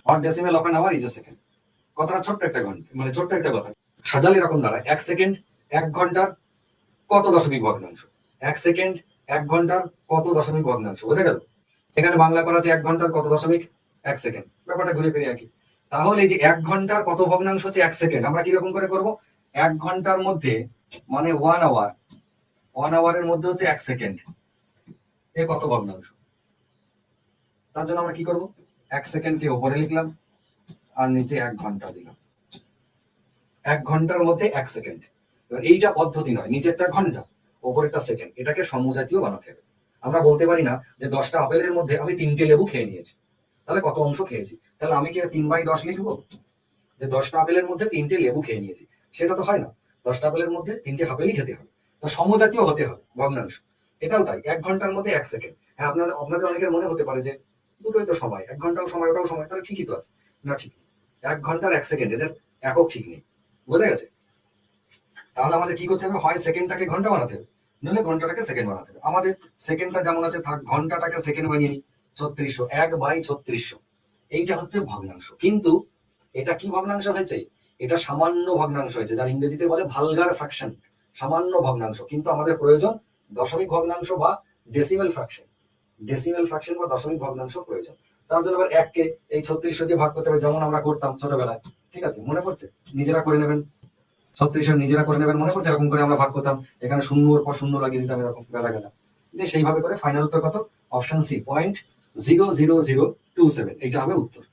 One decimal of an hour is a second. কথাটা ছোট্ট একটা ঘন্টা, মানে ছোট্ট একটা কথা। সাজালে এরকম দাঁড়ায়, এক সেকেন্ড এক ঘন্টার কত দশমিক ভগ্নাংশ, এক সেকেন্ড এক ঘন্টার কত দশমিক ভগ্নাংশ, বোঝা গেল? এখানে বাংলা করা আছে এক ঘন্টার কত দশমিক এক সেকেন্ড, ব্যাপারটা ঘুরে ফিরে একই। তাহলে এই যে এক ঘন্টার কত ভগ্নাংশ হচ্ছে এক সেকেন্ড, আমরা কিরকম করে করব? এক ঘন্টার মধ্যে মানে ওয়ান আওয়ারের মধ্যে হচ্ছে এক সেকেন্ড, এ কত ভগ্নাংশ। তার জন্য আমরা কি করব, এক সেকেন্ডকে উপরে লিখলাম আর নিচে এক ঘন্টা দিলাম। এক ঘন্টার মধ্যে এক সেকেন্ড। এবার এইটা পদ্ধতি নয়, নিচেরটা ঘন্টা ওপরেরটা সেকেন্ড, এটাকে সমজাতীয় বানাতে হবে। আমরা বলতে পারি না যে 10টা আপেলের মধ্যে আমি 3টে লেবু খেয়ে নিয়েছি, তাহলে কত অংশ খেয়েছি, তাহলে আমি কি 3/10 লিখবো যে 10টা আপেলের মধ্যে 3টে লেবু খেয়ে নিয়েছি? সেটা তো হয় না, 10টা আপেলের মধ্যে 3টে আপেলই খেতে হবে। তো সমজাতীয় হতে হবে ভগ্নাংশ। এটাও তাই, এক ঘন্টার মধ্যে এক সেকেন্ড। হ্যাঁ, আপনাদের আপনাদের অনেকের মনে হতে পারে যে দুটোই তো সময়, এক ঘন্টাও সময় ওটাও সময়, তাহলে ঠিকই তো আছে। না, ঠিক নেই। এক ঘন্টার এক সেকেন্ড এদের একক ঠিক নেই, বোঝা গেছে? তাহলে আমাদের কি করতে হবে, হয় সেকেন্ডটাকে ঘন্টা বানাতে হবে, নইলে ঘন্টাটাকে সেকেন্ড বানাতে হবে। আমাদের সেকেন্ডটা যেমন আছে থাক, ঘন্টাটাকে সেকেন্ড বানিয়ে নিই। 3600, 1/3600, এইটা হচ্ছে ভগ্নাংশ। কিন্তু এটা কি ভগ্নাংশ হয়েছে? এটা সামান্য ভগ্নাংশ হয়েছে, যার ইংরেজিতে বলে ভালগার ফ্র্যাকশন, সামান্য ভগ্নাংশ। কিন্তু আমাদের প্রয়োজন দশমিক ভগ্নাংশ বা ডেসিমেল ফ্র্যাকশন, ডেসিমেল ফ্র্যাকশন বা দশমিক ভগ্নাংশ প্রয়োজন। তার জন্য আবার এককে এই 3600 দিয়ে ভাগ করতে হবে, যেমন আমরা করতাম ছোটবেলায়। ঠিক আছে, মনে পড়ছে? নিজেরা করে নেবেন, 3600 নিজেরা করে নেবেন, মনে পড়ছে? এরকম করে আমরা ভাগ করতাম, এখানে শূন্যর পর শূন্য লাগিয়ে দিতাম, এরকম গাদা গাদা দিয়ে সেইভাবে করে ফাইনাল উত্তর কত? অপশন সি, 0.00027, এইটা হবে উত্তর।